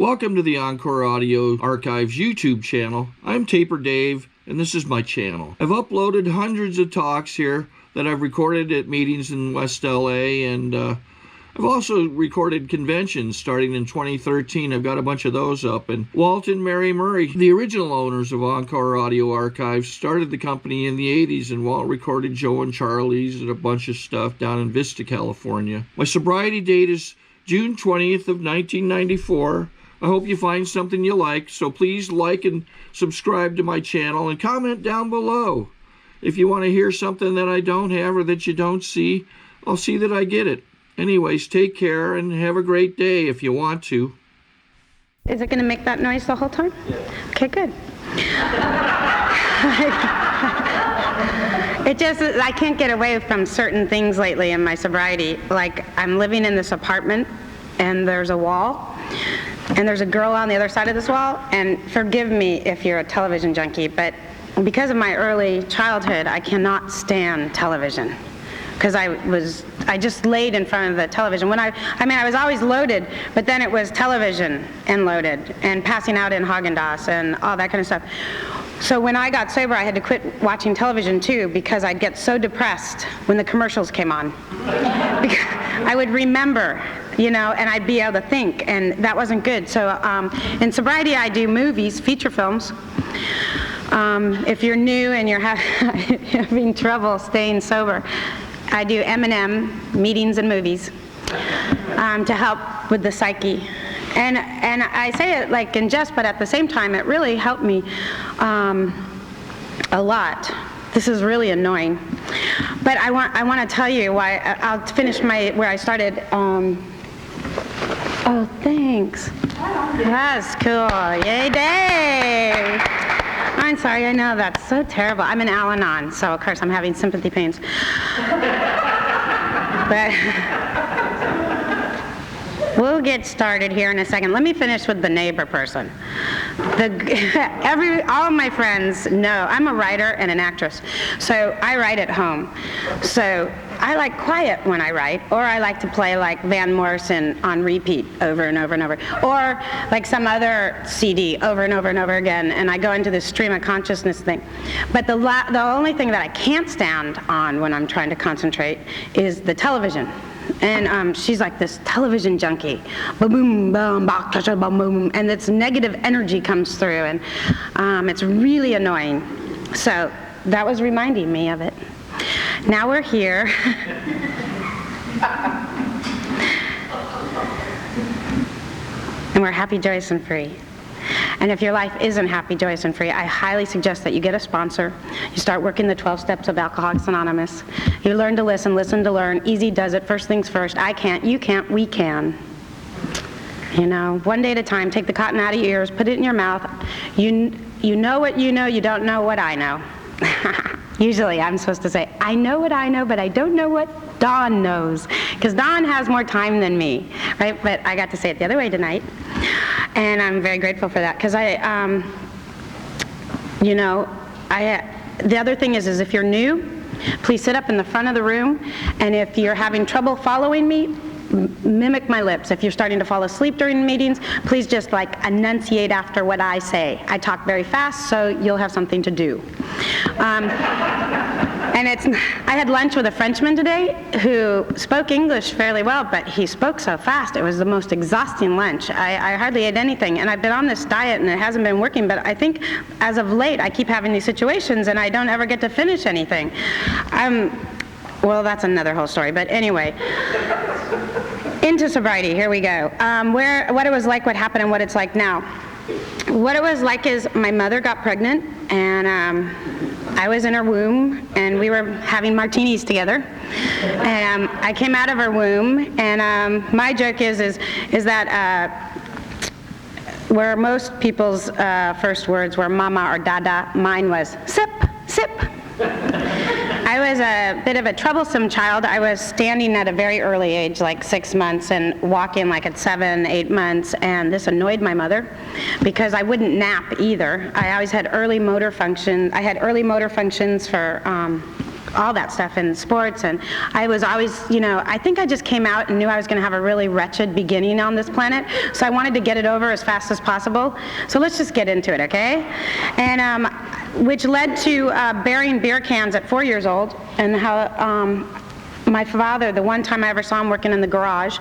Welcome to the Encore Audio Archives YouTube channel. I'm Taper Dave, and this is my channel. I've uploaded hundreds of talks here that I've recorded at meetings in West LA, and I've also recorded conventions starting in 2013. I've got a bunch of those up. And Walt and Mary Murray, the original owners of Encore Audio Archives, started the company in the 80s, and Walt recorded Joe and Charlie's and a bunch of stuff down in Vista, California. My sobriety date is June 20th of 1994. I hope you find something you like, so please like and subscribe to my channel and comment down below. If you want to hear something that I don't have or that you don't see, I'll see that I get it. Anyways, take care and have a great day if you want to. Is it going to make that noise the whole time? Yeah. Okay, good. I can't get away from certain things lately in my sobriety. Like, I'm living in this apartment, and there's a wall, and there's a girl on the other side of this wall, and forgive me if you're a television junkie, but because of my early childhood, I cannot stand television. Because I just laid in front of the television. When I was always loaded, but then it was television and loaded, and passing out in Haagen-Dazs and all that kind of stuff. So when I got sober, I had to quit watching television too, because I'd get so depressed when the commercials came on. Because I would remember, and I'd be able to think, and that wasn't good. So in sobriety, I do movies, feature films. If you're new and you're having trouble staying sober, I do M&M, meetings and movies, to help with the psyche. And I say it like in jest, but at the same time, it really helped me a lot. This is really annoying. But I want to tell you why. I'll finish where I started. Oh, thanks. That's cool. Yay, Dave. I'm sorry, I know that's so terrible. I'm an Al-Anon, so of course I'm having sympathy pains. But we'll get started here in a second. Let me finish with the neighbor person. All of my friends know I'm a writer and an actress, so I write at home. So I like quiet when I write, or I like to play like Van Morrison on repeat over and over and over, or like some other CD over and over and over again, and I go into this stream of consciousness thing. But the only thing that I can't stand on when I'm trying to concentrate is the television. And she's like this television junkie, boom, boom, boom, boom, and this negative energy comes through, and it's really annoying. So that was reminding me of it. Now we're here. And we're happy, joyous, and free. And if your life isn't happy, joyous, and free, I highly suggest that you get a sponsor. You start working the 12 steps of Alcoholics Anonymous. You learn to listen to learn. Easy does it. First things first. I can't, you can't, we can. One day at a time. Take the cotton out of your ears, put it in your mouth. You know what you know, you don't know what I know. Usually I'm supposed to say, I know what I know, but I don't know what Dawn knows. Because Dawn has more time than me, right? But I got to say it the other way tonight. And I'm very grateful for that. Because the other thing is if you're new, please sit up in the front of the room. And if you're having trouble following me, mimic my lips. If you're starting to fall asleep during meetings, please just enunciate after what I say. I talk very fast, so you'll have something to do. And I had lunch with a Frenchman today who spoke English fairly well, but he spoke so fast. It was the most exhausting lunch. I hardly ate anything, and I've been on this diet, and it hasn't been working, but I think as of late, I keep having these situations, and I don't ever get to finish anything. Well, that's another whole story, but anyway. Into sobriety, here we go. What it was like, what happened, and what it's like now. What it was like is my mother got pregnant, and I was in her womb, and we were having martinis together. And I came out of her womb, and my joke is that where most people's first words were mama or dada, mine was sip, sip. I was a bit of a troublesome child. I was standing at a very early age, like 6 months, and walking like at 7, 8 months, and this annoyed my mother because I wouldn't nap either. I always had early motor function. I had early motor functions for all that stuff in sports, and I was always, I think I just came out and knew I was going to have a really wretched beginning on this planet, so I wanted to get it over as fast as possible. So let's just get into it, okay? And which led to burying beer cans at 4 years old, and how my father, the one time I ever saw him working in the garage,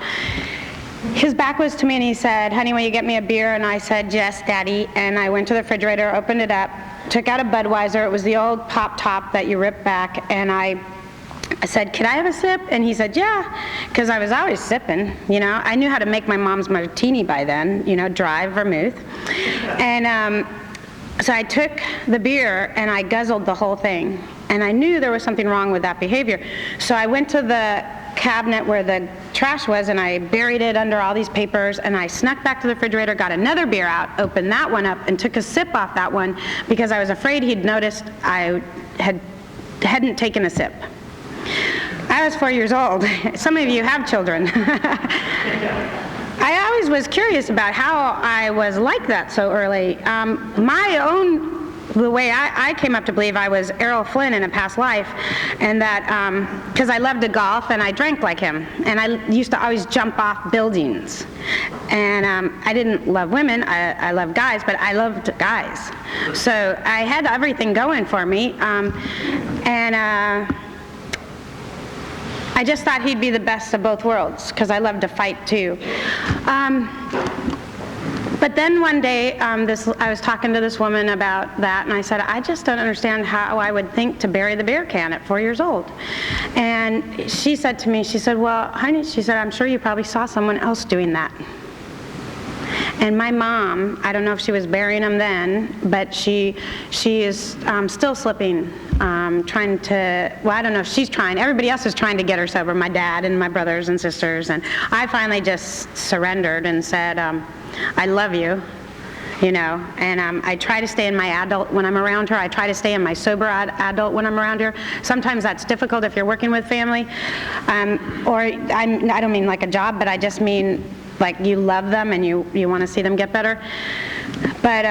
his back was to me and he said, "Honey, will you get me a beer?" And I said, "Yes, Daddy." And I went to the refrigerator, opened it up, took out a Budweiser. It was the old pop top that you rip back, and I said, "Could I have a sip?" And he said, "Yeah," because I was always sipping, I knew how to make my mom's martini by then, dry vermouth. And so I took the beer and I guzzled the whole thing, and I knew there was something wrong with that behavior. So I went to the cabinet where the trash was, and I buried it under all these papers, and I snuck back to the refrigerator, got another beer out, opened that one up, and took a sip off that one because I was afraid he'd noticed I hadn't taken a sip. I was 4 years old. Some of you have children. I always was curious about how I was like that so early. The way I came up to believe I was Errol Flynn in a past life, and that because I loved to golf and I drank like him, and I used to always jump off buildings. And I didn't love women, I loved guys, but I loved guys. So I had everything going for me, and I just thought he'd be the best of both worlds, because I loved to fight too. But then one day, I was talking to this woman about that, and I said, "I just don't understand how I would think to bury the beer can at 4 years old." And she said to me, she said, "Well, honey," she said, "I'm sure you probably saw someone else doing that." And my mom, I don't know if she was burying them then, but she is still slipping, trying to, well, I don't know if she's trying. Everybody else is trying to get her sober, my dad and my brothers and sisters. And I finally just surrendered and said, "I love you," and I try to stay in my adult when I'm around her. I try to stay in my sober adult when I'm around her. Sometimes that's difficult if you're working with family, or I don't mean like a job, but I just mean like you love them and you want to see them get better. But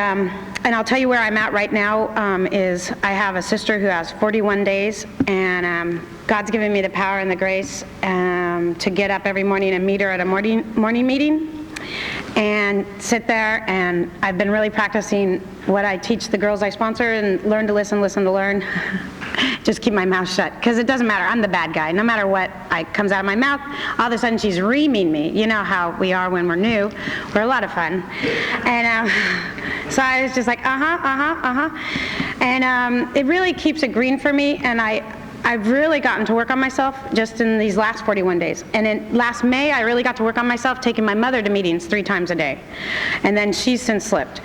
and I'll tell you where I'm at right now is I have a sister who has 41 days, and God's given me the power and the grace to get up every morning and meet her at a morning meeting and sit there, and I've been really practicing what I teach the girls I sponsor, and learn to listen, listen to learn. Just keep my mouth shut, because it doesn't matter. I'm the bad guy. No matter what comes out of my mouth, all of a sudden she's reaming me. You know how we are when we're new. We're a lot of fun. And so I was just like, And it really keeps it green for me, and I've really gotten to work on myself just in these last 41 days. And in last May, I really got to work on myself, taking my mother to meetings 3 times a day. And then she's since slipped.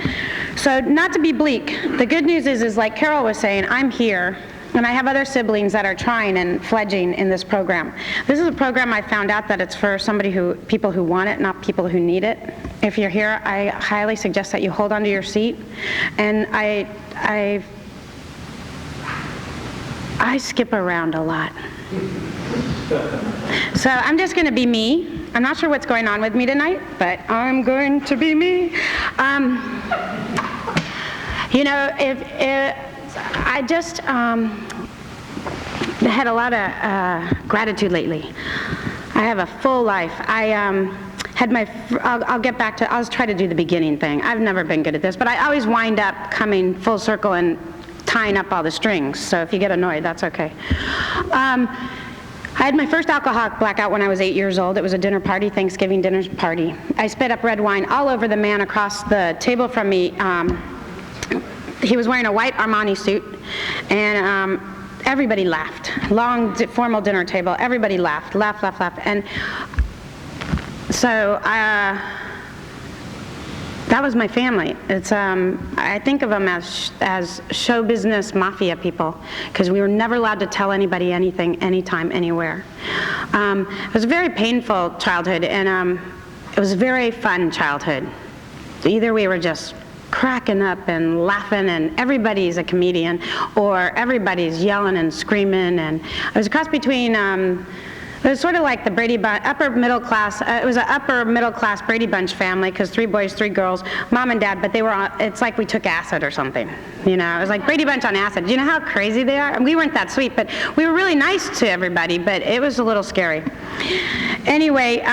So not to be bleak, the good news is like Carol was saying, I'm here, and I have other siblings that are trying and fledging in this program. This is a program I found out that it's for people who want it, not people who need it. If you're here, I highly suggest that you hold onto your seat. And I skip around a lot. So I'm just going to be me. I'm not sure what's going on with me tonight, but I'm going to be me. I just had a lot of gratitude lately. I have a full life. I'll get back to, I'll try to do the beginning thing. I've never been good at this, but I always wind up coming full circle and tying up all the strings, so if you get annoyed, that's okay. I had my first alcoholic blackout when I was 8 years old. It was a dinner party, Thanksgiving dinner party. I spit up red wine all over the man across the table from me. He was wearing a white Armani suit, and everybody laughed. Long, formal dinner table, everybody laughed. And so that was my family. It's I think of them as show business mafia people, because we were never allowed to tell anybody anything, anytime, anywhere. It was a very painful childhood, and it was a very fun childhood. Either we were just cracking up and laughing, and everybody's a comedian, or everybody's yelling and screaming, and it was a cross between It was sort of like the Brady Bunch, upper middle class. It was an upper middle class Brady Bunch family, because 3 boys, 3 girls, mom and dad. But they were on, it's like we took acid or something. You know, it was like Brady Bunch on acid. Do you know how crazy they are? And we weren't that sweet, but we were really nice to everybody. But it was a little scary. Anyway,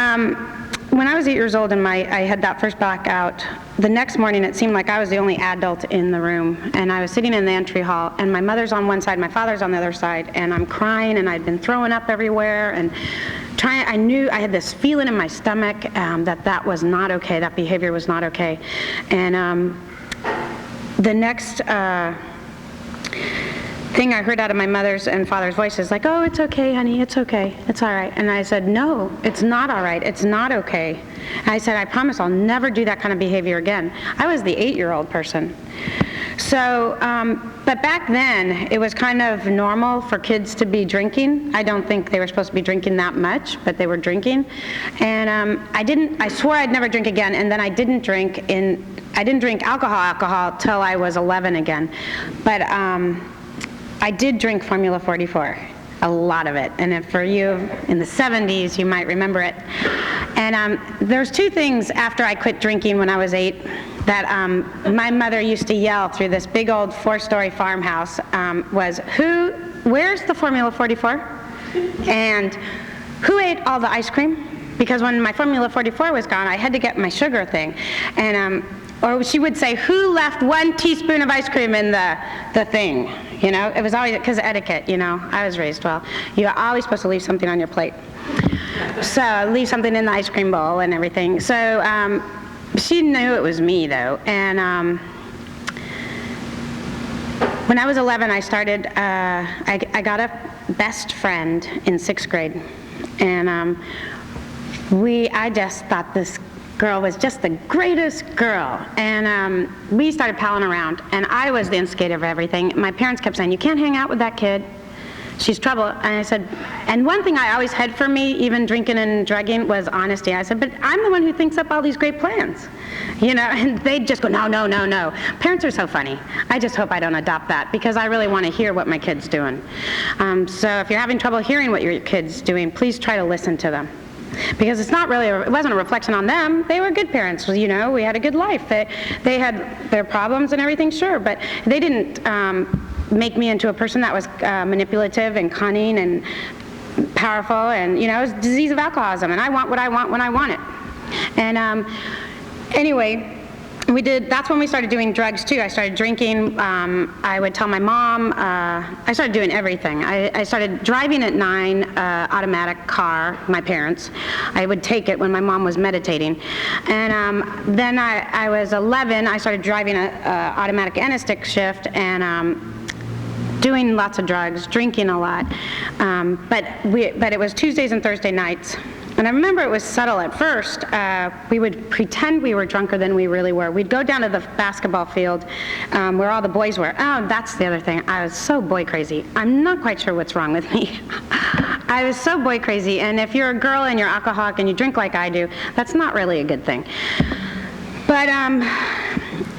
when I was 8 years old and I had that first blackout, the next morning it seemed like I was the only adult in the room, and I was sitting in the entry hall, and my mother's on one side, my father's on the other side, and I'm crying, and I'd been throwing up everywhere, and I knew I had this feeling in my stomach that was not okay, that behavior was not okay. And the next thing I heard out of my mother's and father's voices, like, "Oh, it's okay, honey, it's okay, it's all right." And I said, "No, it's not all right, it's not okay." And I said, "I promise I'll never do that kind of behavior again." I was the 8-year-old person. So, but back then, it was kind of normal for kids to be drinking. I don't think they were supposed to be drinking that much, but they were drinking. And I swore I'd never drink again, and then I didn't drink alcohol till I was 11 again. But I did drink Formula 44, a lot of it. And if for you in the 70s, you might remember it. And there's 2 things after I quit drinking when I was 8 that my mother used to yell through this big old 4-story farmhouse was, where's the Formula 44? And who ate all the ice cream? Because when my Formula 44 was gone, I had to get my sugar thing. And or she would say, who left 1 teaspoon of ice cream in the thing? You know, it was always because of etiquette, you know. I was raised well. You're always supposed to leave something on your plate. So leave something in the ice cream bowl and everything. So she knew it was me, though. And when I was 11, I started, I got a best friend in 6th grade. And I just thought this girl was just the greatest girl, and we started palling around, and I was the instigator of everything. My parents kept saying, "You can't hang out with that kid, she's trouble." And I said, and one thing I always had for me, even drinking and drugging, was honesty. I said, "But I'm the one who thinks up all these great plans," you know. And they'd just go, "No, no, no, no." Parents are so funny. I just hope I don't adopt that, because I really want to hear what my kid's doing. So if you're having trouble hearing what your kid's doing, please try to listen to them. Because it wasn't a reflection on them. They were good parents, you know, we had a good life. They had their problems and everything, sure, but they didn't make me into a person that was manipulative and cunning and powerful, and, you know, it was disease of alcoholism, and I want what I want when I want it. And anyway, that's when we started doing drugs too. I started drinking. I would tell my mom. I started doing everything. I started driving at 9, automatic car, my parents. I would take it when my mom was meditating. And then I was 11, I started driving a automatic and a stick shift, and doing lots of drugs, drinking a lot. But it was Tuesdays and Thursday nights. And I remember it was subtle at first. We would pretend we were drunker than we really were. We'd go down to the basketball field where all the boys were. Oh, that's the other thing. I was so boy crazy. I'm not quite sure what's wrong with me. I was so boy crazy. And if you're a girl and you're alcoholic and you drink like I do, that's not really a good thing. But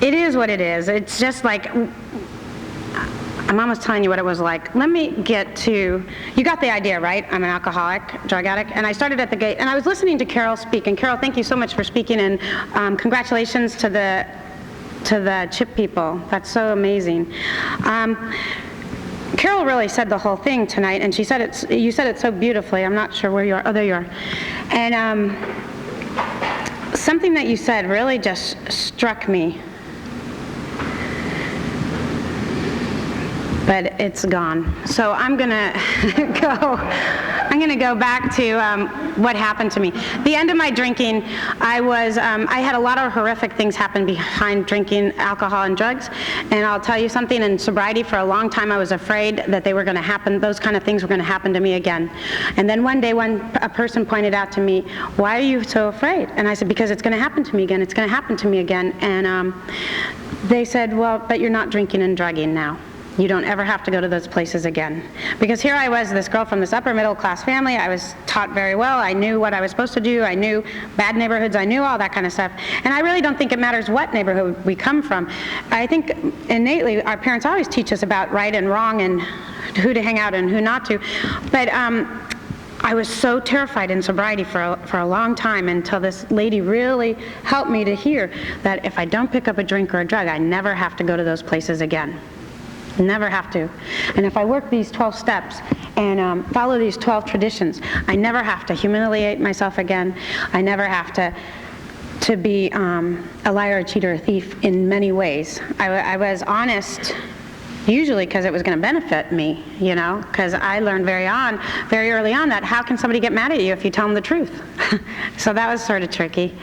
it is what it is. It's just like, I'm almost telling you what it was like. Let me get to, you got the idea, right? I'm an alcoholic, drug addict, and I started at the gate, and I was listening to Carol speak, and Carol, thank you so much for speaking, and congratulations to the CHIP people. That's so amazing. Carol really said the whole thing tonight, and you said it so beautifully. I'm not sure where you are. Oh, there you are. And something that you said really just struck me. But it's gone. So I'm gonna go back to what happened to me. The end of my drinking, I had a lot of horrific things happen behind drinking alcohol and drugs. And I'll tell you something, in sobriety for a long time I was afraid that they were gonna happen, those kind of things were gonna happen to me again. And then one day a person pointed out to me, "Why are you so afraid?" And I said, "Because it's gonna happen to me again, it's gonna happen to me again." And they said, "Well, but you're not drinking and drugging now. You don't ever have to go to those places again." Because here I was, this girl from this upper middle class family. I was taught very well. I knew what I was supposed to do. I knew bad neighborhoods. I knew all that kind of stuff. And I really don't think it matters what neighborhood we come from. I think innately our parents always teach us about right and wrong and who to hang out and who not to. But I was so terrified in sobriety for a long time until this lady really helped me to hear that if I don't pick up a drink or a drug, I never have to go to those places again. Never have to. And if I work these 12 steps and follow these 12 traditions, I never have to humiliate myself again. I never have to be a liar, a cheater, a thief in many ways. I was honest, usually because it was going to benefit me, you know, because I learned very early on that how can somebody get mad at you if you tell them the truth? So that was sort of tricky.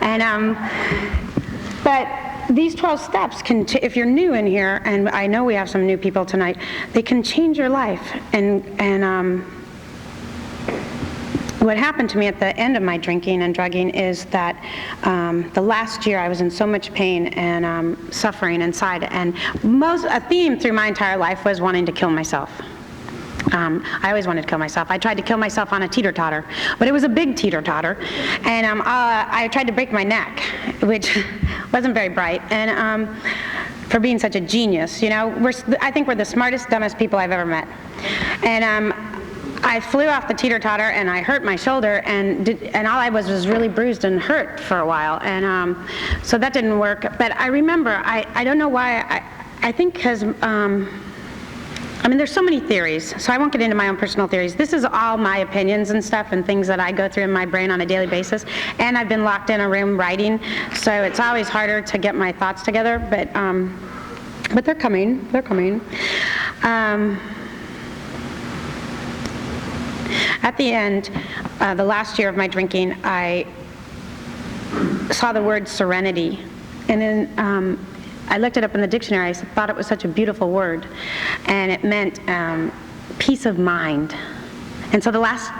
And but these 12 steps can, if you're new in here, and I know we have some new people tonight, they can change your life. And what happened to me at the end of my drinking and drugging is that the last year I was in so much pain and suffering inside, and a theme through my entire life was wanting to kill myself. I always wanted to kill myself. I tried to kill myself on a teeter-totter, but it was a big teeter-totter, and I tried to break my neck, which wasn't very bright, and for being such a genius, you know. I think we're the smartest, dumbest people I've ever met. And I flew off the teeter-totter and I hurt my shoulder, and all I was really bruised and hurt for a while, and so that didn't work. But I remember, I don't know why, I think because, I mean, there's so many theories, so I won't get into my own personal theories. This is all my opinions and stuff and things that I go through in my brain on a daily basis, and I've been locked in a room writing, so it's always harder to get my thoughts together, but they're coming, At the end, the last year of my drinking, I saw the word serenity, and then I looked it up in the dictionary. I thought it was such a beautiful word, and it meant peace of mind. And so the last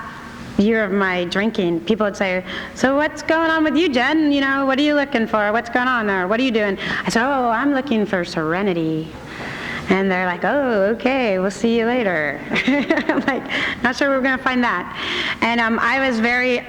year of my drinking, people would say, "So what's going on with you, Jen? You know, what are you looking for? What's going on there? What are you doing?" I said, "Oh, I'm looking for serenity." And they're like, "Oh, okay, we'll see you later." I'm like, not sure we're going to find that. And I was very,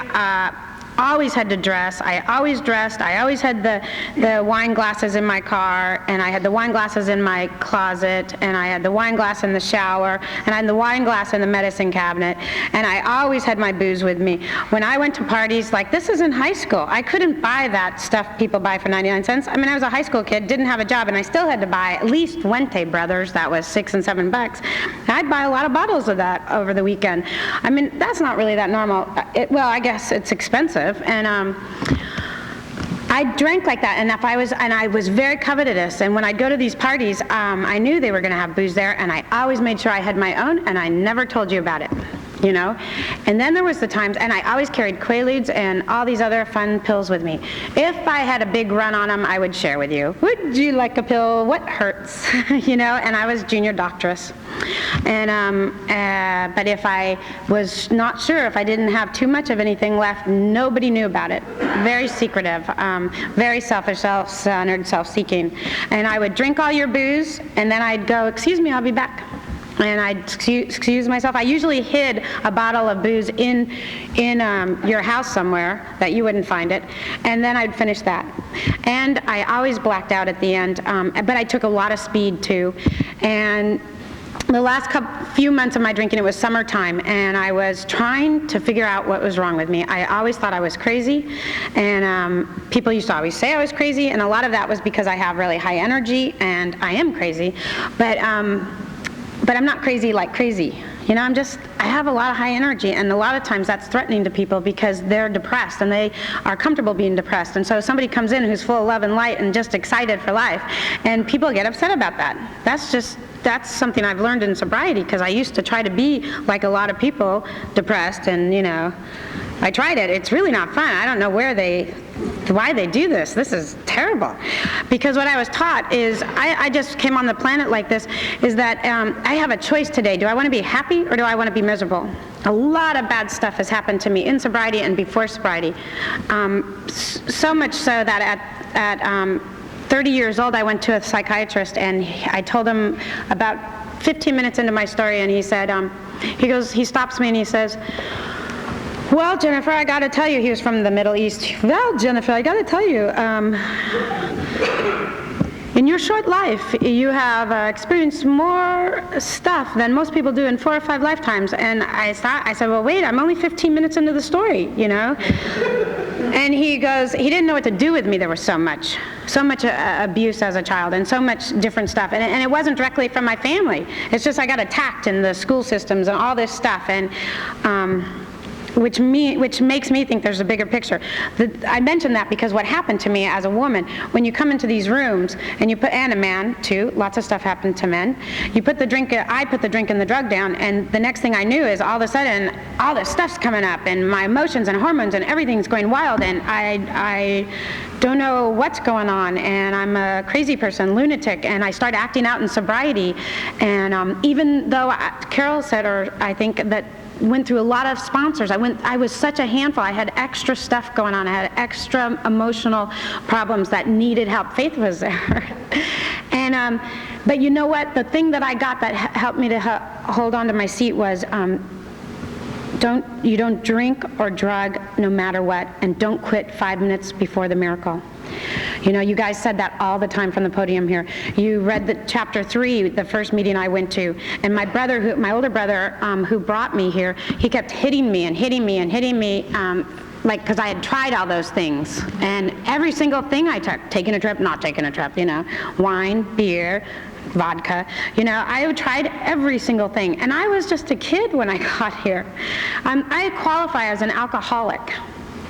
always had to dress. I always dressed. I always had the wine glasses in my car, and I had the wine glasses in my closet, and I had the wine glass in the shower, and I had the wine glass in the medicine cabinet, and I always had my booze with me. When I went to parties, like this is in high school, I couldn't buy that stuff people buy for 99 cents. I mean, I was a high school kid, didn't have a job, and I still had to buy at least Wente Brothers, that was $6 and $7. I'd buy a lot of bottles of that over the weekend. I mean, that's not really that normal. Well, I guess it's expensive. And I drank like that, and I was very covetous. And when I'd go to these parties, I knew they were going to have booze there, and I always made sure I had my own, and I never told you about it, you know. And then there was the times, and I always carried Quaaludes and all these other fun pills with me. If I had a big run on them, I would share with you. Would you like a pill? What hurts? You know. And I was junior doctoress. And but if I was not sure, if I didn't have too much of anything left, nobody knew about it. Very secretive, very selfish, self-centered, self-seeking. And I would drink all your booze, and then I'd go, "Excuse me, I'll be back." And I'd excuse myself. I usually hid a bottle of booze in your house somewhere that you wouldn't find it, and then I'd finish that. And I always blacked out at the end, but I took a lot of speed too. And the last few months of my drinking, it was summertime, and I was trying to figure out what was wrong with me. I always thought I was crazy, and people used to always say I was crazy, and a lot of that was because I have really high energy, and I am crazy, but I'm not crazy like crazy. You know, I have a lot of high energy, and a lot of times that's threatening to people because they're depressed and they are comfortable being depressed. And so somebody comes in who's full of love and light and just excited for life, and people get upset about that. That's something I've learned in sobriety, because I used to try to be like a lot of people, depressed, and you know, I tried it. It's really not fun. I don't know why they do this. This is terrible. Because what I was taught is, I just came on the planet like this, is that I have a choice today. Do I want to be happy or do I want to be miserable? A lot of bad stuff has happened to me in sobriety and before sobriety. So much so that at 30 years old, I went to a psychiatrist, and I told him about 15 minutes into my story, and he said, he stops me and he says, "Well, Jennifer, I got to tell you," he was from the Middle East. "Well, Jennifer, I got to tell you, in your your short life, you have experienced more stuff than most people do in 4 or 5 lifetimes. And I said, well, wait, I'm only 15 minutes into the story, you know? And he goes, he didn't know what to do with me. There was so much abuse as a child and so much different stuff. And it wasn't directly from my family. It's just I got attacked in the school systems and all this stuff. And which makes me think there's a bigger picture. I mention that because what happened to me as a woman, when you come into these rooms and and a man too, lots of stuff happened to men. I put the drink and the drug down, and the next thing I knew is all of a sudden all this stuff's coming up, and my emotions and hormones and everything's going wild, and I don't know what's going on, and I'm a crazy person, lunatic, and I start acting out in sobriety. And even though Carol said, or I think that went through a lot of sponsors. I was such a handful. I had extra stuff going on. I had extra emotional problems that needed help. Faith was there. And but you know what? The thing that I got that helped me to hold on to my seat was you don't drink or drug no matter what, and don't quit 5 minutes before the miracle. You know, you guys said that all the time from the podium here. You read the chapter 3, the first meeting I went to, and my older brother, who brought me here, he kept hitting me, like, because I had tried all those things, and every single thing I took, taking a trip, not taking a trip, you know, wine, beer, vodka, you know, I tried every single thing, and I was just a kid when I got here. I qualify as an alcoholic.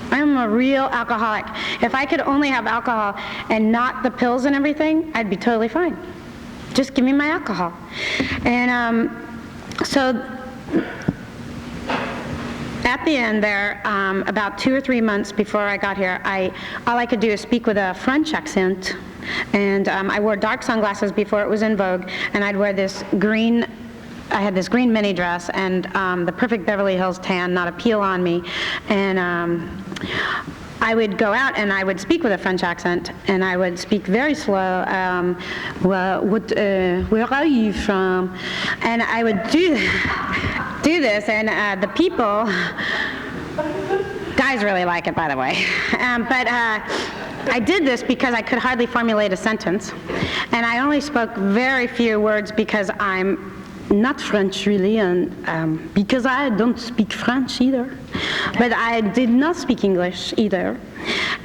I'm a real alcoholic. If I could only have alcohol and not the pills and everything, I'd be totally fine. Just give me my alcohol. And so at the end there, about 2 or 3 months before I got here, all I could do is speak with a French accent. And I wore dark sunglasses before it was in vogue, and I'd wear this green, I had this green mini dress and the perfect Beverly Hills tan, not a peel on me. And I would go out and I would speak with a French accent, and I would speak very slow. Where are you from? And I would do this, and the people, guys really like it, by the way. But I did this because I could hardly formulate a sentence, and I only spoke very few words because I'm not French really, and because I don't speak French either, but I did not speak English either.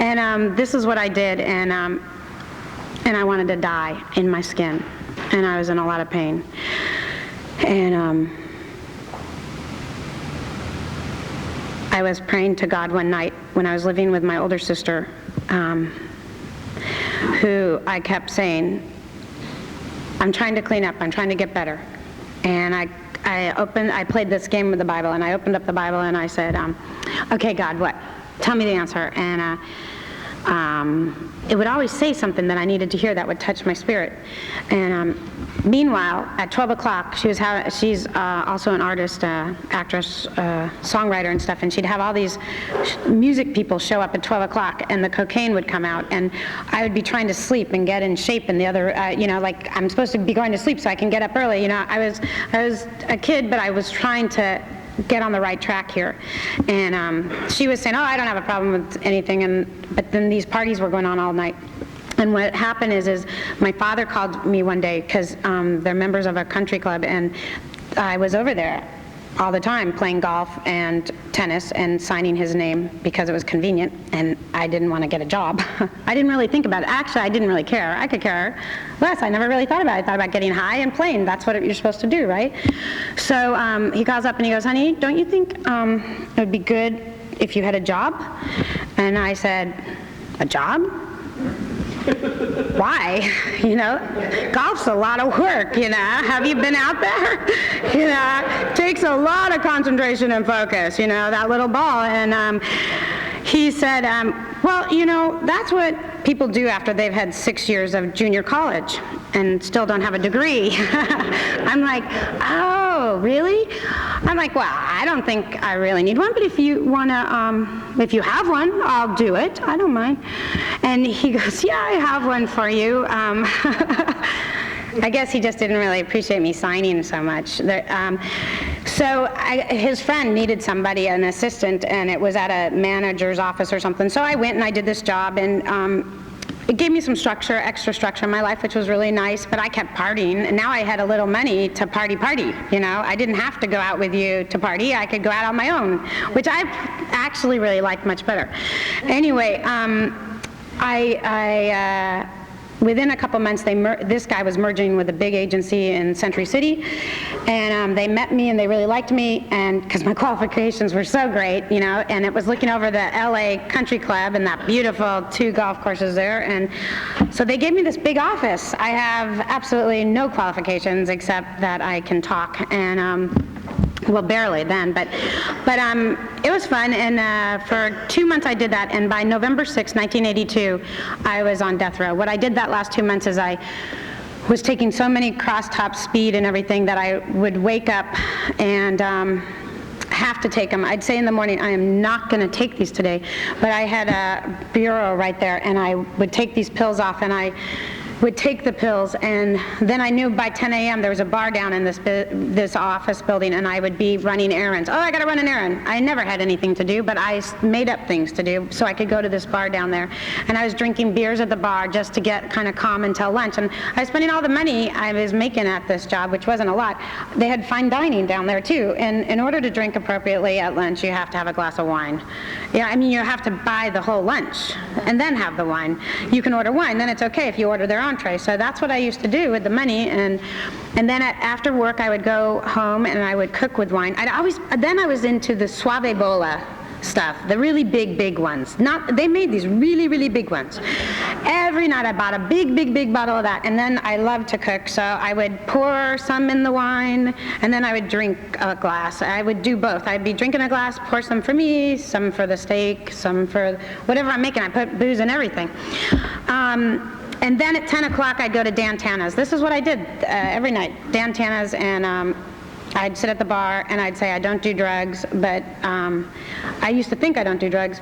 And this is what I did, and I wanted to die in my skin, and I was in a lot of pain. And I was praying to God one night when I was living with my older sister, who I kept saying, I'm trying to clean up, I'm trying to get better. And I played this game with the Bible, and I opened up the Bible and I said, okay, God, what? Tell me the answer. And it would always say something that I needed to hear that would touch my spirit. And meanwhile, at 12 o'clock, she's also an artist, actress, songwriter and stuff, and she'd have all these music people show up at 12 o'clock, and the cocaine would come out, and I would be trying to sleep and get in shape, and the other, you know, like I'm supposed to be going to sleep so I can get up early. You know, I was a kid, but I was trying to get on the right track here. And she was saying, oh, I don't have a problem with anything, but then these parties were going on all night. And what happened is my father called me one day, because they're members of a country club, and I was over there all the time playing golf and tennis and signing his name because it was convenient, and I didn't want to get a job. I didn't really think about it. Actually, I didn't really care. I could care less. I never really thought about it. I thought about getting high and playing. That's what you're supposed to do, right? So he calls up and he goes, honey, don't you think it would be good if you had a job? And I said, a job? Why? You know, golf's a lot of work, you know. Have you been out there? You know, it takes a lot of concentration and focus, you know, that little ball. And he said, well, you know, that's what people do after they've had 6 years of junior college and still don't have a degree. I'm like, oh, really? I'm like, well, I don't think I really need one, but if you want to, if you have one, I'll do it. I don't mind. And he goes, yeah, I have one for you. I guess he just didn't really appreciate me signing so much. His friend needed somebody, an assistant, and it was at a manager's office or something. So I went and I did this job, and it gave me some structure, extra structure in my life, which was really nice, but I kept partying, and now I had a little money to party, you know? I didn't have to go out with you to party. I could go out on my own, which I actually really liked much better. Anyway, within a couple months, this guy was merging with a big agency in Century City, and they met me and they really liked me, and because my qualifications were so great, you know, and it was looking over the LA Country Club and that beautiful 2 golf courses there, and so they gave me this big office. I have absolutely no qualifications except that I can talk, and well, barely then, but it was fun, and for 2 months I did that, and by November 6, 1982, I was on death row. What I did that last 2 months is I was taking so many cross-top speed and everything that I would wake up and have to take them. I'd say in the morning, I am not going to take these today, but I had a bureau right there, and I would take these pills off, and I would take the pills, and then I knew by 10 a.m. there was a bar down in this office building, and I would be running errands. Oh, I gotta run an errand. I never had anything to do, but I made up things to do so I could go to this bar down there. And I was drinking beers at the bar just to get kind of calm until lunch. And I was spending all the money I was making at this job, which wasn't a lot. They had fine dining down there too, and in order to drink appropriately at lunch, you have to have a glass of wine. Yeah, I mean, you have to buy the whole lunch and then have the wine. You can order wine, then it's okay if you order their entree. So that's what I used to do with the money, and then after work I would go home and I would cook with wine. Then I was into the Suave Bola stuff, the really big ones. They made these really big ones. Every night I bought a big bottle of that, and then I loved to cook, so I would pour some in the wine, and then I would drink a glass. I would do both. I'd be drinking a glass, pour some for me, some for the steak, some for whatever I'm making. I put booze in everything. And then at 10 o'clock, I'd go to Dan Tana's. This is what I did every night, Dan Tana's, and I'd sit at the bar, and I'd say I don't do drugs, but I used to think I don't do drugs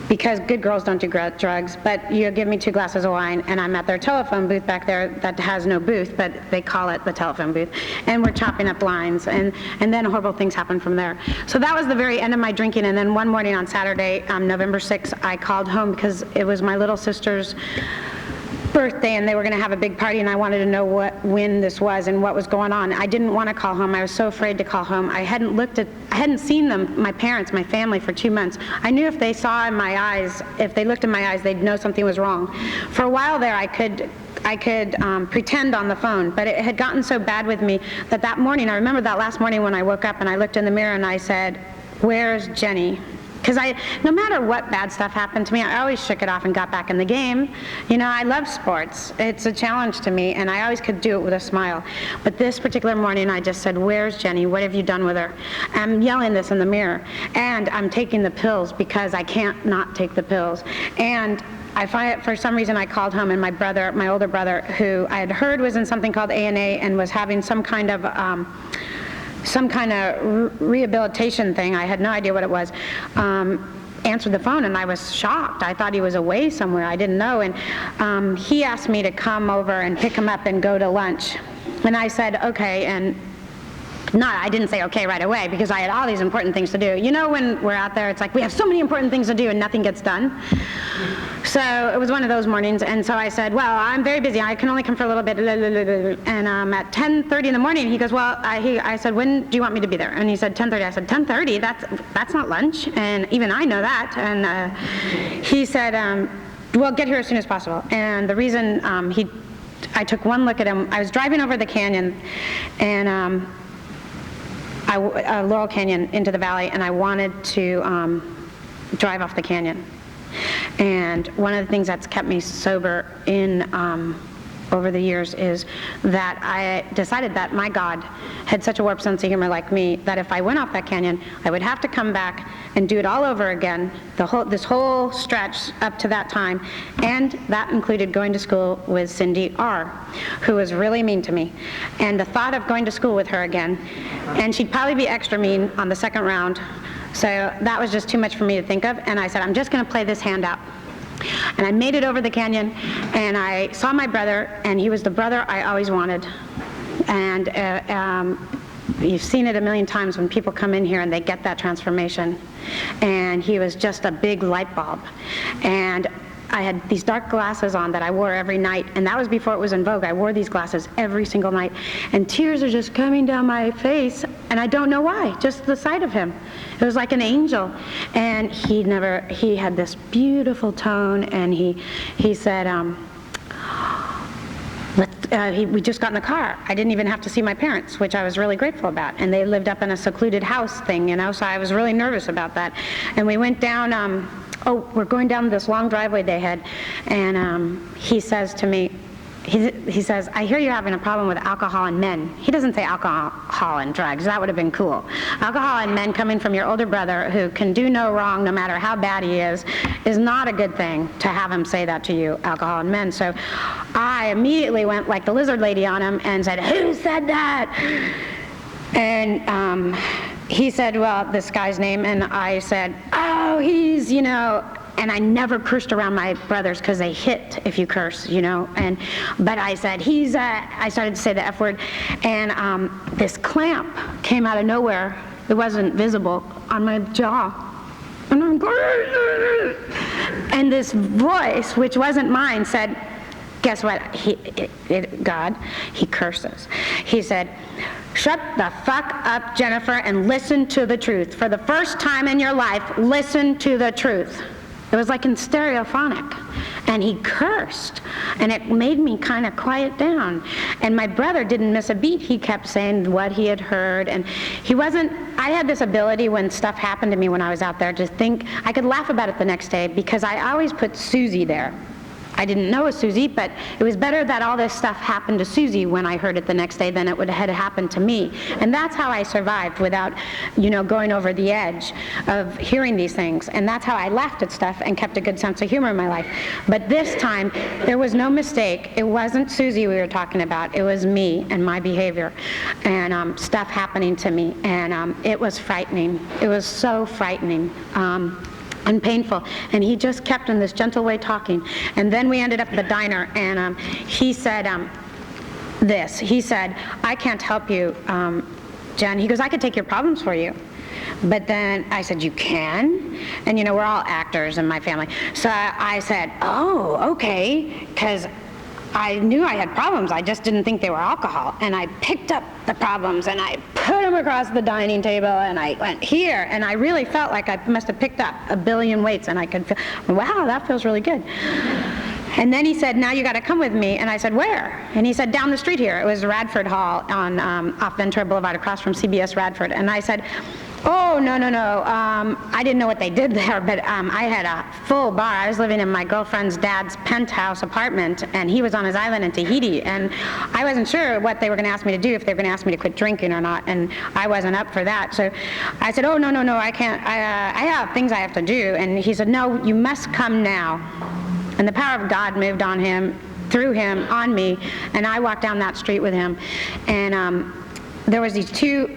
because good girls don't do drugs, but you give me 2 glasses of wine, and I'm at their telephone booth back there that has no booth, but they call it the telephone booth, and we're chopping up lines, and then horrible things happen from there. So that was the very end of my drinking, and then one morning on Saturday, November 6th, I called home because it was my little sister's birthday, and they were going to have a big party, and I wanted to know when this was and what was going on. I didn't want to call home. I was so afraid to call home. I hadn't seen them, my parents, my family, for 2 months. I knew if they saw in my eyes, if they looked in my eyes, they'd know something was wrong. For a while there, I could pretend on the phone, but it had gotten so bad with me that morning, I remember that last morning when I woke up and I looked in the mirror and I said, "Where's Jenny?" Because no matter what bad stuff happened to me, I always shook it off and got back in the game. You know, I love sports. It's a challenge to me, and I always could do it with a smile. But this particular morning, I just said, "Where's Jenny? What have you done with her?" I'm yelling this in the mirror, and I'm taking the pills because I can't not take the pills. And I find it, for some reason, I called home, and my older brother, who I had heard was in something called A&A and was having some kind of rehabilitation thing, I had no idea what it was, answered the phone, and I was shocked. I thought he was away somewhere. I didn't know, and he asked me to come over and pick him up and go to lunch. And I said, okay, and I didn't say okay right away because I had all these important things to do. You know, when we're out there, it's like we have so many important things to do and nothing gets done. So it was one of those mornings, and so I said, well, I'm very busy. I can only come for a little bit. And at 10:30 in the morning, he goes, well, I said, when do you want me to be there? And he said, 10:30. I said, 10:30? That's not lunch, and even I know that. And he said, well, get here as soon as possible. And the reason I took one look at him, I was driving over the canyon, and Laurel Canyon into the valley, and I wanted to drive off the canyon. And one of the things that's kept me sober over the years is that I decided that my God had such a warped sense of humor like me that if I went off that canyon, I would have to come back and do it all over again, this whole stretch up to that time, and that included going to school with Cindy R., who was really mean to me. And the thought of going to school with her again, and she'd probably be extra mean on the second round, so that was just too much for me to think of, and I said, I'm just going to play this hand out. And I made it over the canyon, and I saw my brother, and he was the brother I always wanted. And you've seen it a million times when people come in here and they get that transformation. And he was just a big light bulb. And I had these dark glasses on that I wore every night, and that was before it was in vogue. I wore these glasses every single night, and tears are just coming down my face, and I don't know why, just the sight of him. It was like an angel, and he had this beautiful tone, and he said, we just got in the car. I didn't even have to see my parents, which I was really grateful about. And they lived up in a secluded house thing, so I was really nervous about that. And we went down, we're going down this long driveway they had, and he says to me, he says, I hear you're having a problem with alcohol and men. He doesn't say alcohol and drugs. That would have been cool. Alcohol and men coming from your older brother who can do no wrong no matter how bad he is not a good thing to have him say that to you, alcohol and men. So I immediately went like the lizard lady on him and said, who said that? And he said, well, this guy's name, and I said, oh, he's, and I never cursed around my brothers because they hit if you curse, but I said, I started to say the F word, and this clamp came out of nowhere. It wasn't visible on my jaw. And I'm going, and this voice, which wasn't mine, said, guess what? God, he curses. He said, shut the fuck up, Jennifer, and listen to the truth. For the first time in your life, listen to the truth. It was like in stereophonic. And he cursed. And it made me kind of quiet down. And my brother didn't miss a beat. He kept saying what he had heard. And I had this ability when stuff happened to me when I was out there to think, I could laugh about it the next day because I always put Susie there. I didn't know a Susie, but it was better that all this stuff happened to Susie when I heard it the next day than it would have happened to me. And that's how I survived without, going over the edge of hearing these things. And that's how I laughed at stuff and kept a good sense of humor in my life. But this time, there was no mistake. It wasn't Susie we were talking about. It was me and my behavior and stuff happening to me. And it was frightening. It was so frightening. And painful, and he just kept in this gentle way talking. And then we ended up at the diner, and he said he said, I can't help you, Jen. He goes, I could take your problems for you. But then I said, you can? And we're all actors in my family. So I said, oh, okay, because I knew I had problems. I just didn't think they were alcohol. And I picked up the problems and I put them across the dining table and I went here. And I really felt like I must have picked up a billion weights, and I could feel, wow, that feels really good. And then he said, now you got to come with me. And I said, where? And he said, down the street here. It was Radford Hall on off Ventura Boulevard across from CBS Radford. And I said, oh, no. I didn't know what they did there, but I had a full bar. I was living in my girlfriend's dad's penthouse apartment, and he was on his island in Tahiti, and I wasn't sure what they were going to ask me to do, if they were going to ask me to quit drinking or not, and I wasn't up for that. So I said, oh, no, I can't. I have things I have to do. And he said, no, you must come now. And the power of God moved on him, through him, on me, and I walked down that street with him, and there was these two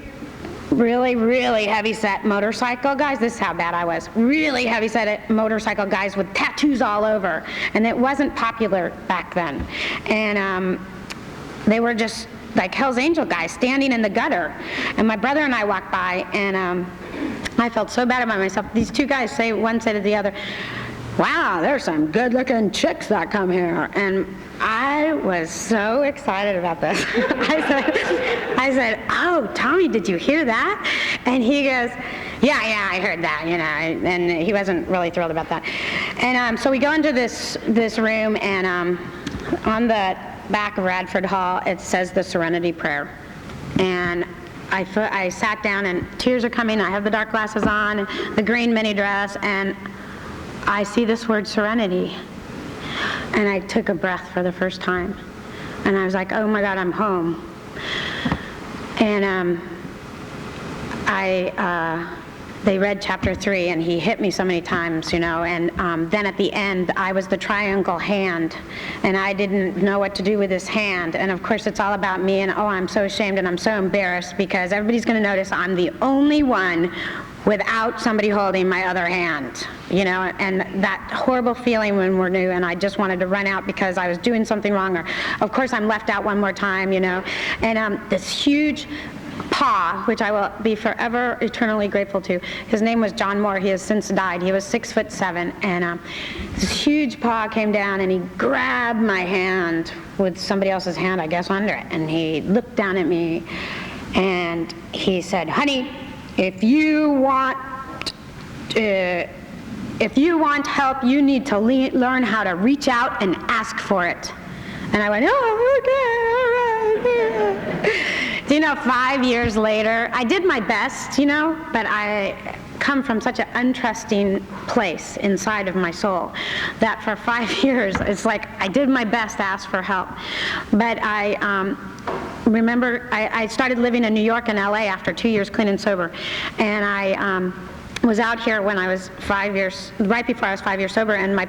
really, really heavy-set motorcycle guys. This is how bad I was. Really heavy-set motorcycle guys with tattoos all over. And it wasn't popular back then. And they were just like Hell's Angel guys standing in the gutter. And my brother and I walked by, and I felt so bad about myself. These two guys one said to the other, wow, there's some good-looking chicks that come here. And I was so excited about this. I said, oh, Tommy, did you hear that? And he goes, yeah, I heard that, and he wasn't really thrilled about that. And so we go into this room, and on the back of Radford Hall, it says the Serenity Prayer. And I sat down, and tears are coming. I have the dark glasses on, and the green mini dress, and I see this word serenity. And I took a breath for the first time. And I was like, oh my God, I'm home. And they read chapter 3, and he hit me so many times, and then at the end, I was the triangle hand, and I didn't know what to do with this hand. And of course, it's all about me, and I'm so ashamed and I'm so embarrassed because everybody's going to notice I'm the only one without somebody holding my other hand, and that horrible feeling when we're new, and I just wanted to run out because I was doing something wrong, or of course I'm left out one more time, and this huge Pa, which I will be forever eternally grateful to. His name was John Moore. He has since died. He was 6'7", and this huge paw came down and he grabbed my hand with somebody else's hand, I guess, under it, and he looked down at me and he said, "Honey, if you want help, you need to learn how to reach out and ask for it." And I went, "Oh, okay, all right." You know, 5 years later, I did my best, you know, but I come from such an untrusting place inside of my soul that for 5 years, it's like I did my best to ask for help. But I remember I started living in New York and LA after 2 years clean and sober. And I was out here when I was 5 years, right before I was 5 years sober, and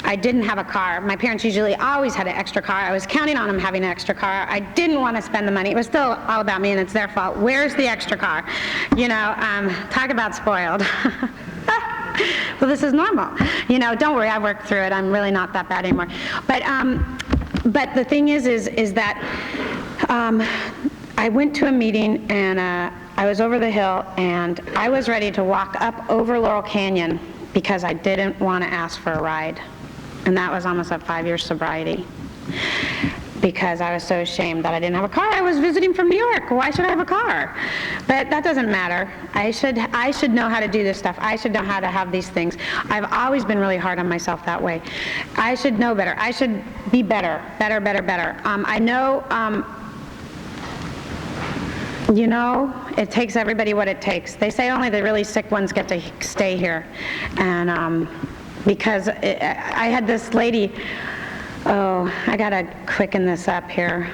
I didn't have a car. My parents usually always had an extra car. I was counting on them having an extra car. I didn't want to spend the money. It was still all about me, and it's their fault. Where's the extra car? You know, talk about spoiled. Well, this is normal. You know, don't worry, I worked through it. I'm really not that bad anymore. But the thing is that I went to a meeting, and I was over the hill, and I was ready to walk up over Laurel Canyon because I didn't want to ask for a ride. And that was almost at 5 years sobriety, because I was so ashamed that I didn't have a car. I was visiting from New York. Why should I have a car? But that doesn't matter. I should know how to do this stuff. I should know how to have these things. I've always been really hard on myself that way. I should know better. I should be better. I know, you know, it takes everybody what it takes. They say only the really sick ones get to stay here. And because I had this lady, oh, I gotta quicken this up here.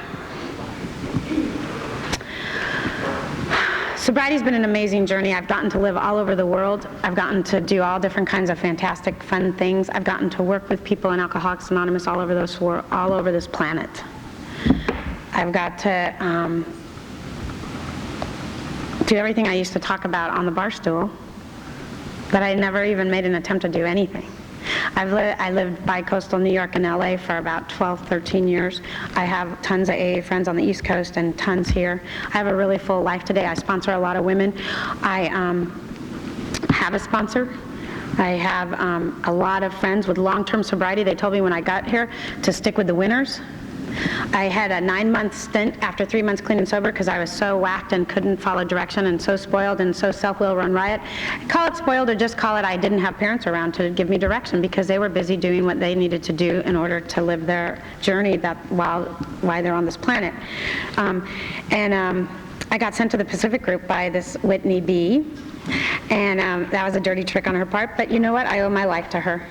Sobriety's been an amazing journey. I've gotten to live all over the world. I've gotten to do all different kinds of fantastic, fun things. I've gotten to work with people in Alcoholics Anonymous all over this planet. I've got to do everything I used to talk about on the bar stool, but I never even made an attempt to do anything. I lived bi-coastal New York and LA for about 12, 13 years. I have tons of AA friends on the East Coast and tons here. I have a really full life today. I sponsor a lot of women. I have a sponsor. I have a lot of friends with long-term sobriety. They told me when I got here to stick with the winners. I had a 9-month stint after 3 months clean and sober because I was so whacked and couldn't follow direction and so spoiled and so self-will run riot. Call it spoiled or just call it I didn't have parents around to give me direction because they were busy doing what they needed to do in order to live their journey while they're on this planet. I got sent to the Pacific group by this Whitney B. And that was a dirty trick on her part, but you know what? I owe my life to her.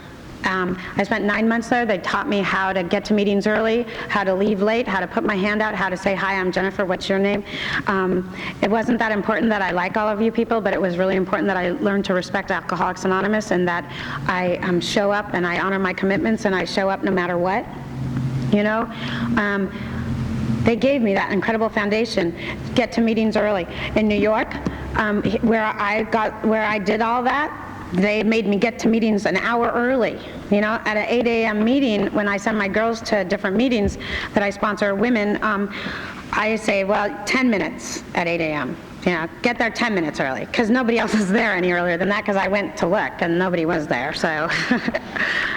I spent 9 months there. They taught me how to get to meetings early, how to leave late, how to put my hand out, how to say, "Hi, I'm Jennifer, what's your name?" It wasn't that important that I like all of you people, but it was really important that I learned to respect Alcoholics Anonymous and that I show up and I honor my commitments and I show up no matter what, you know? They gave me that incredible foundation. Get to meetings early. In New York, where I did all that, they made me get to meetings an hour early. You know, at an 8 a.m. meeting, when I send my girls to different meetings that I sponsor women, I say, well, 10 minutes at 8 a.m. You know, get there 10 minutes early, because nobody else is there any earlier than that, because I went to look and nobody was there. So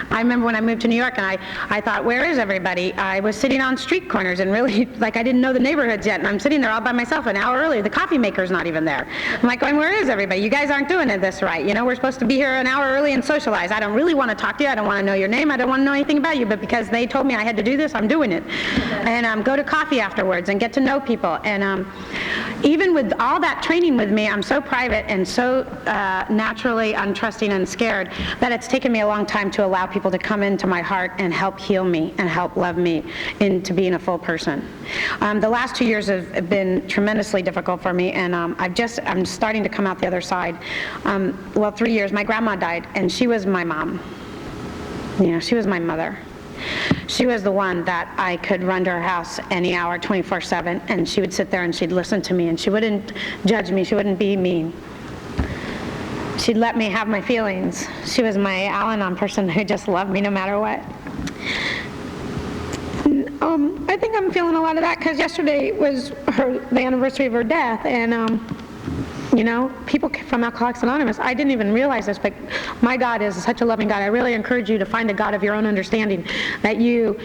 I remember when I moved to New York and I thought, where is everybody? I was sitting on street corners and really, like, I didn't know the neighborhoods yet, and I'm sitting there all by myself an hour early. The coffee maker's not even there. I'm like going, where is everybody? You guys aren't doing this right. You know, we're supposed to be here an hour early and socialize. I don't really want to talk to you. I don't want to know your name. I don't want to know anything about you, but because they told me I had to do this, I'm doing it. And go to coffee afterwards and get to know people. And even with all that training with me, I'm so private and so naturally untrusting and scared that it's taken me a long time to allow people to come into my heart and help heal me and help love me into being a full person. The last 2 years have been tremendously difficult for me, and I'm starting to come out the other side. 3 years. My grandma died, and she was my mom. You know, she was my mother. She was the one that I could run to her house any hour, 24/7, and she would sit there and she'd listen to me, and she wouldn't judge me, she wouldn't be mean. She'd let me have my feelings. She was my Al-Anon person who just loved me no matter what. And I think I'm feeling a lot of that because yesterday was the anniversary of her death, and you know, people from Alcoholics Anonymous, I didn't even realize this, but my God is such a loving God. I really encourage you to find a God of your own understanding, that you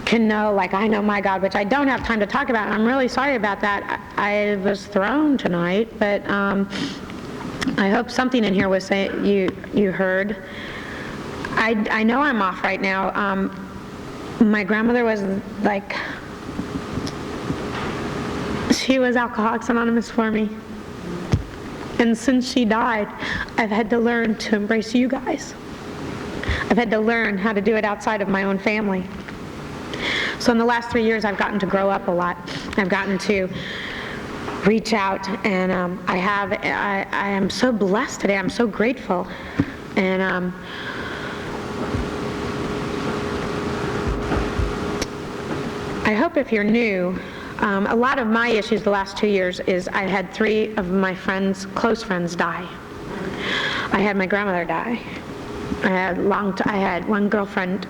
can know, like I know my God, which I don't have time to talk about. I'm really sorry about that. I was thrown tonight, but I hope something in here was saying you heard. I know I'm off right now. My grandmother was like, she was Alcoholics Anonymous for me. And since she died, I've had to learn to embrace you guys. I've had to learn how to do it outside of my own family. So in the last 3 years, I've gotten to grow up a lot. I've gotten to reach out, and I am so blessed today. I'm so grateful. And I hope if you're new, a lot of my issues the last 2 years is I had 3 of my friends, close friends, die. I had my grandmother die. I had one girlfriend,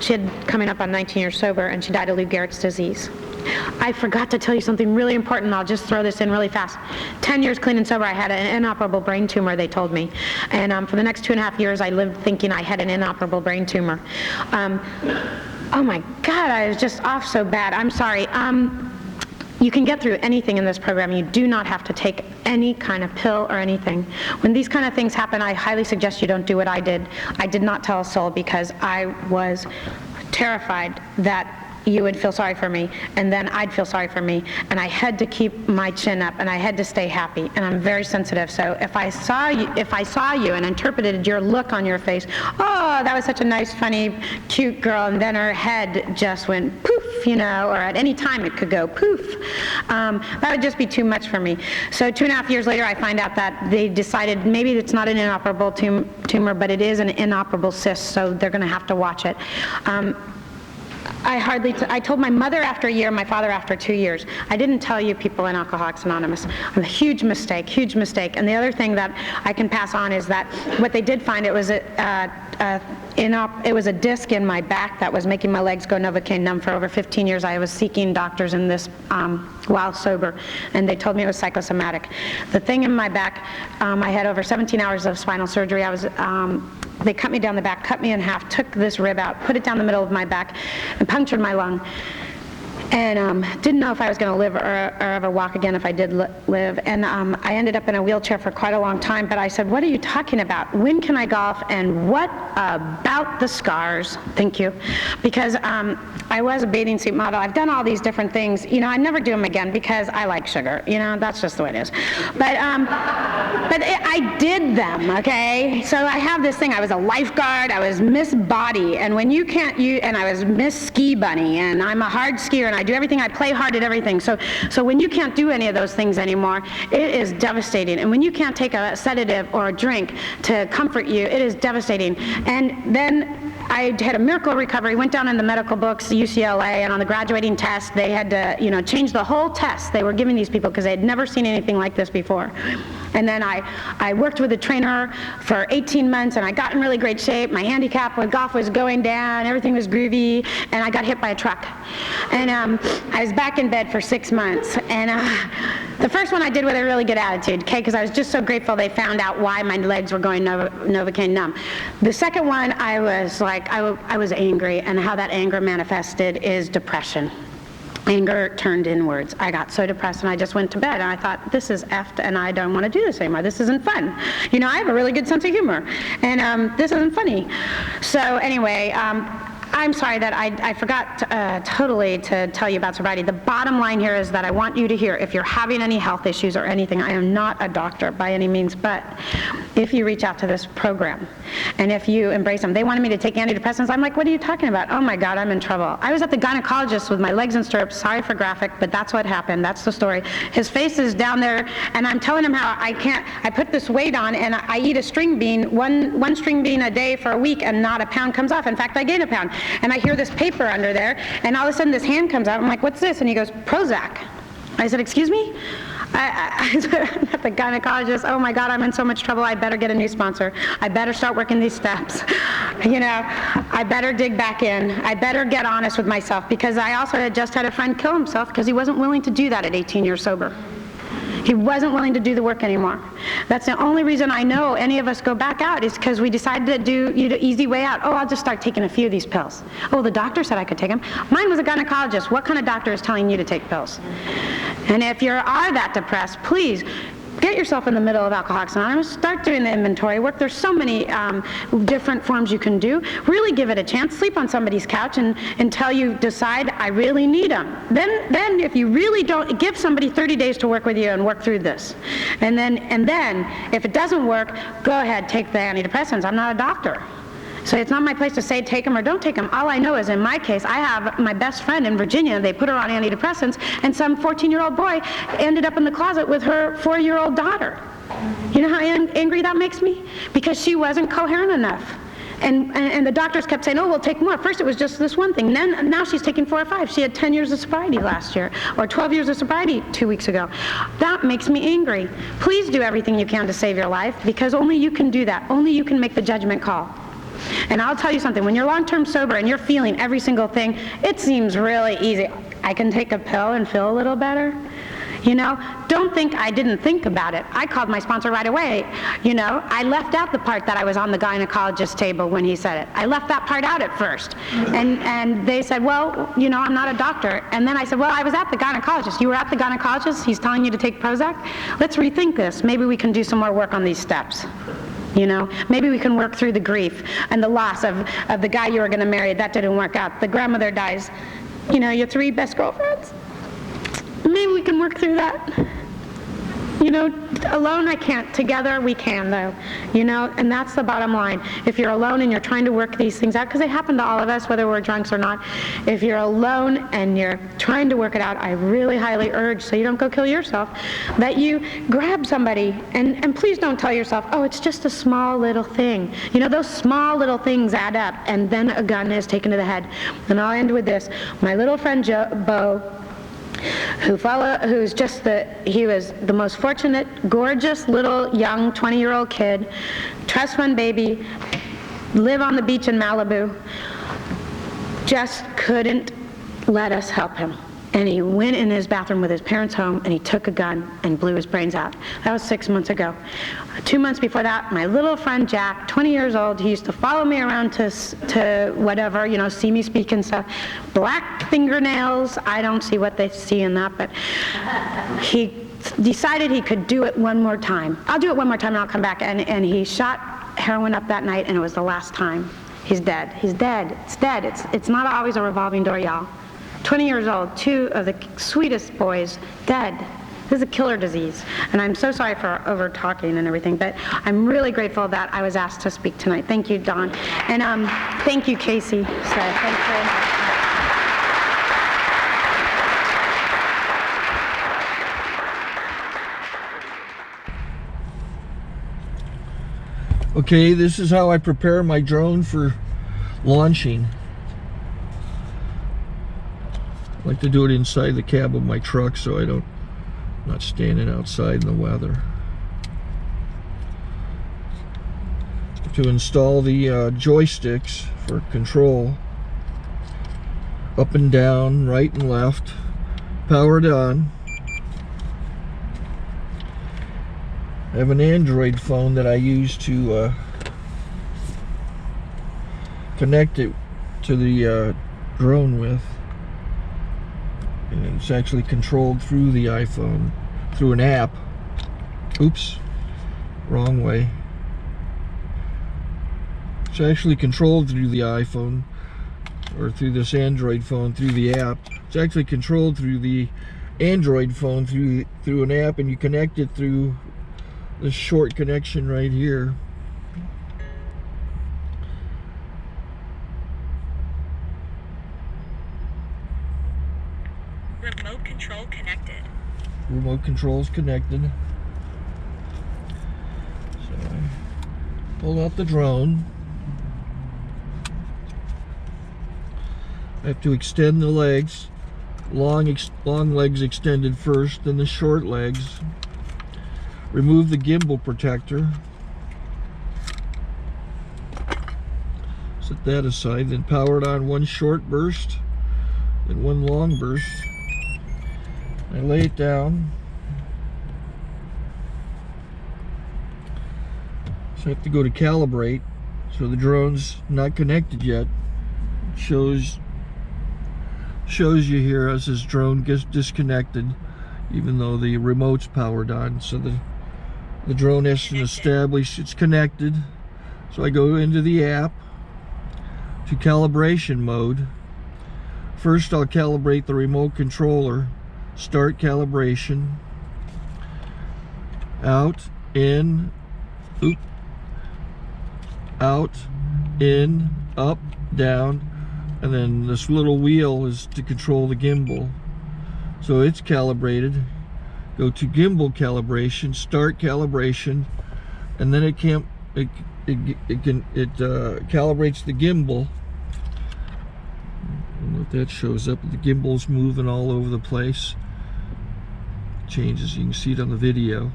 she had coming up on 19 years sober, and she died of Lou Gehrig's disease. I forgot to tell you something really important. I'll just throw this in really fast. 10 years clean and sober, I had an inoperable brain tumor, they told me. And for the next 2.5 years, I lived thinking I had an inoperable brain tumor. Oh my God, I was just off so bad. I'm sorry. You can get through anything in this program. You do not have to take any kind of pill or anything. When these kind of things happen, I highly suggest you don't do what I did. I did not tell a soul because I was terrified that you would feel sorry for me, and then I'd feel sorry for me, and I had to keep my chin up, and I had to stay happy, and I'm very sensitive. So if I saw you and interpreted your look on your face, oh, that was such a nice, funny, cute girl, and then her head just went poof, you know, or at any time it could go poof, that would just be too much for me. So 2.5 years later, I find out that they decided maybe it's not an inoperable tumor, but it is an inoperable cyst, so they're going to have to watch it. I told my mother after a year, my father after 2 years. I didn't tell you people in Alcoholics Anonymous. A huge mistake, huge mistake. And the other thing that I can pass on is that what they did find, it was a disc in my back that was making my legs go Novocaine numb for over 15 years. I was seeking doctors in this while sober, and they told me it was psychosomatic. The thing in my back, I had over 17 hours of spinal surgery. They cut me down the back, cut me in half, took this rib out, put it down the middle of my back, and punctured my lung. And didn't know if I was going to live or ever walk again if I did live. And I ended up in a wheelchair for quite a long time, but I said, what are you talking about? When can I golf? And what about the scars? Thank you. Because I was a bathing suit model. I've done all these different things. You know, I never do them again because I like sugar. You know, that's just the way it is. But I did them, okay? So I have this thing. I was a lifeguard. I was Miss Body. And when you can't, and I was Miss Ski Bunny. And I'm a hard skier, and I do everything. I play hard at everything. So when you can't do any of those things anymore, it is devastating. And when you can't take a sedative or a drink to comfort you, it is devastating. And then I had a miracle recovery, went down in the medical books, UCLA, and on the graduating test, they had to, you know, change the whole test they were giving these people because they had never seen anything like this before. And then I worked with a trainer for 18 months, and I got in really great shape. My handicap with golf was going down, everything was groovy, and I got hit by a truck. And I was back in bed for 6 months. And the first one I did with a really good attitude, okay, because I was just so grateful they found out why my legs were going Novocaine numb. The second one, I was like, I was angry, and how that anger manifested is depression. Anger turned inwards. I got so depressed, and I just went to bed, and I thought, this is effed, and I don't want to do this anymore. This isn't fun. You know, I have a really good sense of humor, and this isn't funny. So anyway, I'm sorry that I forgot totally to tell you about sobriety. The bottom line here is that I want you to hear, if you're having any health issues or anything, I am not a doctor by any means, but if you reach out to this program, and if you embrace them. They wanted me to take antidepressants. I'm like, what are you talking about? Oh my God, I'm in trouble. I was at the gynecologist with my legs in stirrups. Sorry for graphic, but that's what happened. That's the story. His face is down there, and I'm telling him how I put this weight on, and I eat a string bean, one string bean a day for a week, and not a pound comes off. In fact, I gain a pound. And I hear this paper under there, and all of a sudden this hand comes out. I'm like, what's this? And he goes, Prozac. I said, excuse me? I said at the gynecologist, oh my God, I'm in so much trouble. I better get a new sponsor. I better start working these steps. You know, I better dig back in. I better get honest with myself, because I also had just had a friend kill himself because he wasn't willing to do that at 18 years sober. He wasn't willing to do the work anymore. That's the only reason I know any of us go back out, is because we decided to do the easy way out. Oh, I'll just start taking a few of these pills. Oh, the doctor said I could take them. Mine was a gynecologist. What kind of doctor is telling you to take pills? And if you are that depressed, please get yourself in the middle of Alcoholics Anonymous. Start doing the inventory work. There's so many different forms you can do. Really give it a chance. Sleep on somebody's couch until you decide, I really need them. Then if you really don't, give somebody 30 days to work with you and work through this. And then if it doesn't work, go ahead, take the antidepressants. I'm not a doctor. So it's not my place to say take them or don't take them. All I know is, in my case, I have my best friend in Virginia. They put her on antidepressants, and some 14-year-old boy ended up in the closet with her 4-year-old daughter. You know how angry that makes me? Because she wasn't coherent enough. And the doctors kept saying, oh, we'll take more. First it was just this one thing. Now she's taking 4 or 5. She had 10 years of sobriety last year, or 12 years of sobriety 2 weeks ago. That makes me angry. Please do everything you can to save your life, because only you can do that. Only you can make the judgment call. And I'll tell you something, when you're long-term sober and you're feeling every single thing, it seems really easy. I can take a pill and feel a little better. You know, don't think I didn't think about it. I called my sponsor right away. You know, I left out the part that I was on the gynecologist table when he said it. I left that part out at first. And they said, well, you know, I'm not a doctor. And then I said, well, I was at the gynecologist. You were at the gynecologist? He's telling you to take Prozac? Let's rethink this. Maybe we can do some more work on these steps. You know, maybe we can work through the grief and the loss of the guy you were going to marry. That didn't work out. The grandmother dies. You know, your 3 best girlfriends. Maybe we can work through that. You know, alone I can't. Together we can, though. You know, and that's the bottom line. If you're alone and you're trying to work these things out, because they happen to all of us, whether we're drunks or not, if you're alone and you're trying to work it out, I really highly urge, so you don't go kill yourself, that you grab somebody, and please don't tell yourself, oh, it's just a small little thing. You know, those small little things add up, and then a gun is taken to the head. And I'll end with this. My little friend Bo, he was the most fortunate, gorgeous little young 20-year-old kid, trust fund baby, live on the beach in Malibu, just couldn't let us help him. And he went in his bathroom with his parents' home, and he took a gun and blew his brains out. That was 6 months ago. 2 months before that, my little friend Jack, 20 years old, he used to follow me around to whatever, you know, see me speak and stuff. Black fingernails, I don't see what they see in that, but he decided he could do it one more time. I'll do it one more time and I'll come back. And he shot heroin up that night, and it was the last time. He's dead. He's dead. It's dead. It's not always a revolving door, y'all. 20 years old, 2 of the sweetest boys, dead. This is a killer disease. And I'm so sorry for over talking and everything, but I'm really grateful that I was asked to speak tonight. Thank you, Don. And thank you, Casey. So, thanks very much. Okay, this is how I prepare my drone for launching. I like to do it inside the cab of my truck so I'm not standing outside in the weather. To install the joysticks for control, up and down, right and left, powered on. I have an Android phone that I use to connect it to the drone with. And it's actually controlled through the iPhone, through an app. Oops, wrong way. It's actually controlled through the iPhone, or through this Android phone, through the app. It's actually controlled through the Android phone, through an app, and you connect it through this short connection right here. Remote control connected. Remote control is connected. So I pull out the drone. I have to extend the legs long legs extended first, then the short legs. Remove the gimbal protector. Set that aside, then power it on one short burst, then one long burst. I lay it down. So I have to go to calibrate. So the drone's not connected yet. It shows you here as this drone gets disconnected, even though the remote's powered on. So the drone has to establish it's connected. So I go into the app to calibration mode. First I'll calibrate the remote controller. Start calibration. Out, in, out, in, up, down, and then this little wheel is to control the gimbal. So it's calibrated. Go to gimbal calibration, start calibration, and then it calibrates the gimbal. I don't know if that shows up. The gimbal's moving all over the place. Changes, you can see it on the video.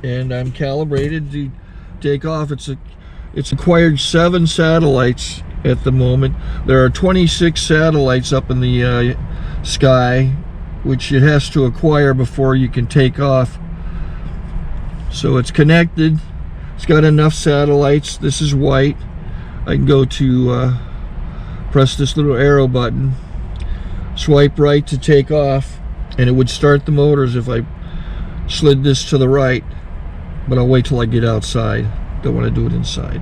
And I'm calibrated to take off. It's acquired 7 satellites at the moment. There are 26 satellites up in the sky, which it has to acquire before you can take off. So it's connected. It's got enough satellites. This is white. I can go to press this little arrow button, swipe right to take off, and it would start the motors if I slid this to the right. But I'll wait till I get outside. Don't want to do it inside.